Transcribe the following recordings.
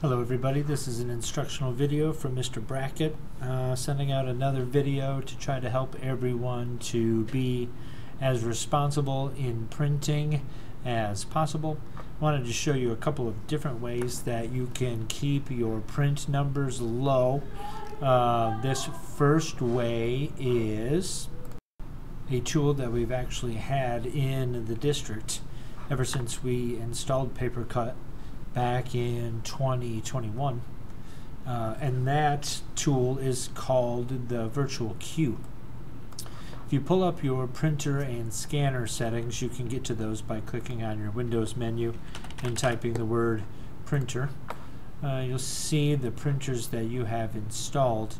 Hello everybody, this is an instructional video from Mr. Brackett, sending out another video to try to help everyone to be as responsible in printing as possible. I wanted to show you a couple of different ways that you can keep your print numbers low. This first way is a tool that we've actually had in the district ever since we installed PaperCut back in 2021, and that tool is called the virtual queue. If you pull up your printer and scanner settings, you can get to those by clicking on your Windows menu and typing the word printer. You'll see the printers that you have installed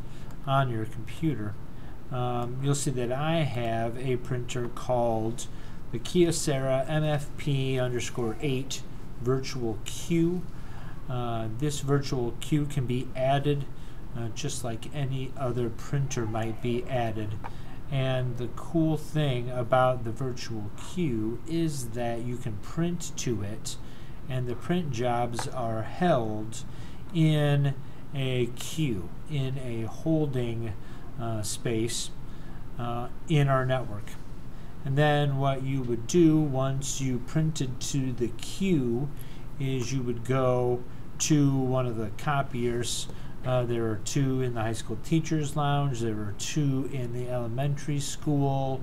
on your computer. You'll see that I have a printer called the Kyocera MFP_8 virtual queue. This virtual queue can be added just like any other printer might be added, and the cool thing about the virtual queue is that you can print to it, and the print jobs are held in a queue, in a holding space in our network. And then what you would do once you printed to the queue is you would go to one of the copiers. There are two in the high school teachers lounge, there are two in the elementary school,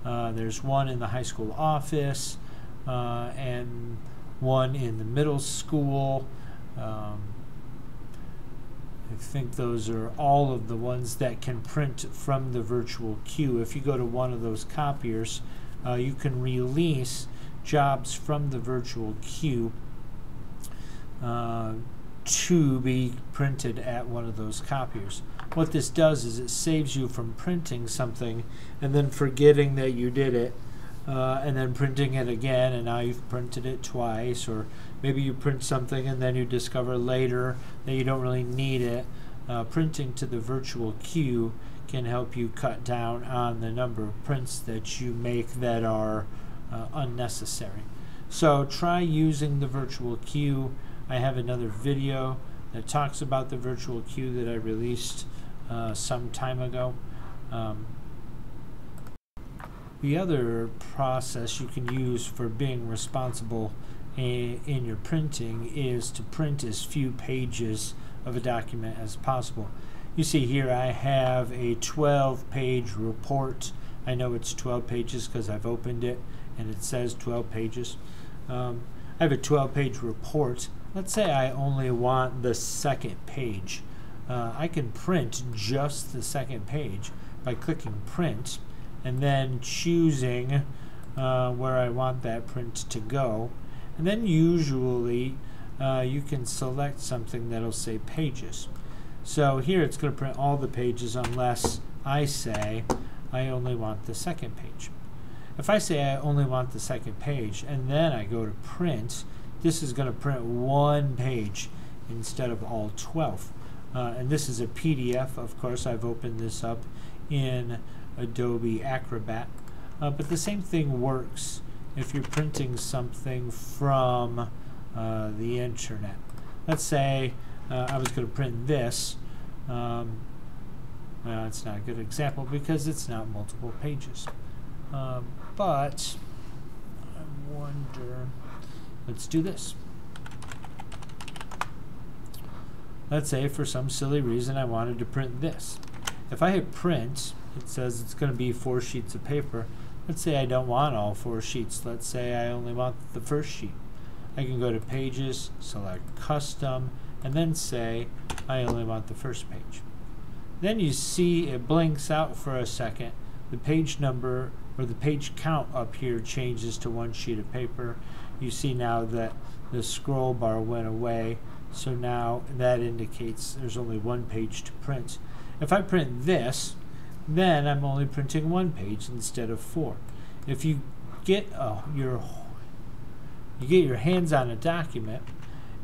there's one in the high school office, and one in the middle school. I think those are all of the ones that can print from the virtual queue. If you go to one of those copiers, you can release jobs from the virtual queue to be printed at one of those copiers. What this does is it saves you from printing something and then forgetting that you did it, and then printing it again, and now you've printed it twice, or maybe you print something and then you discover later that you don't really need it. Printing to the virtual queue can help you cut down on the number of prints that you make that are unnecessary. So try using the virtual queue. I have another video that talks about the virtual queue that I released some time ago. The other process you can use for being responsible in your printing is to print as few pages of a document as possible. You see here I have a 12-page report. I know it's 12 pages because I've opened it and it says 12 pages. I have a 12-page report. Let's say I only want the second page. I can print just the second page by clicking print and then choosing where I want that print to go, and then usually you can select something that'll say pages. So here it's going to print all the pages unless I say I only want the second page. If I say I only want the second page and then I go to print, this is going to print one page instead of all 12. And this is a PDF. Of course, I've opened this up in Adobe Acrobat, but the same thing works if you're printing something from the internet. Let's say I was going to print this. Well, it's not a good example because it's not multiple pages, but I wonder, let's do this. Let's say for some silly reason I wanted to print this. If I hit print, it says it's going to be 4 sheets of paper. Let's say I don't want all 4 sheets. Let's say I only want the first sheet. I can go to Pages, select Custom, and then say I only want the first page. Then you see it blinks out for a second. The page number or the page count up here changes to 1 sheet of paper. You see now that the scroll bar went away, so now that indicates there's only 1 page to print. If I print this, then I'm only printing 1 page instead of 4. If you get your hands on a document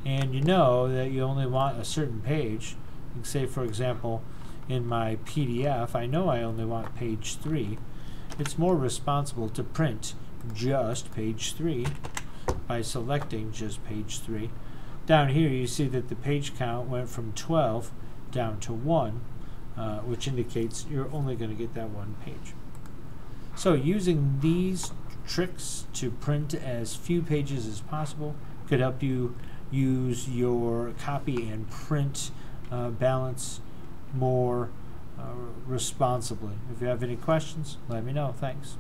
and you know that you only want a certain page, like say for example in my PDF I know I only want page 3, it's more responsible to print just page 3 by selecting just page 3. Down here you see that the page count went from 12 down to 1, which indicates you're only going to get that one page. So using these tricks to print as few pages as possible could help you use your copy and print balance more responsibly. If you have any questions, let me know. Thanks.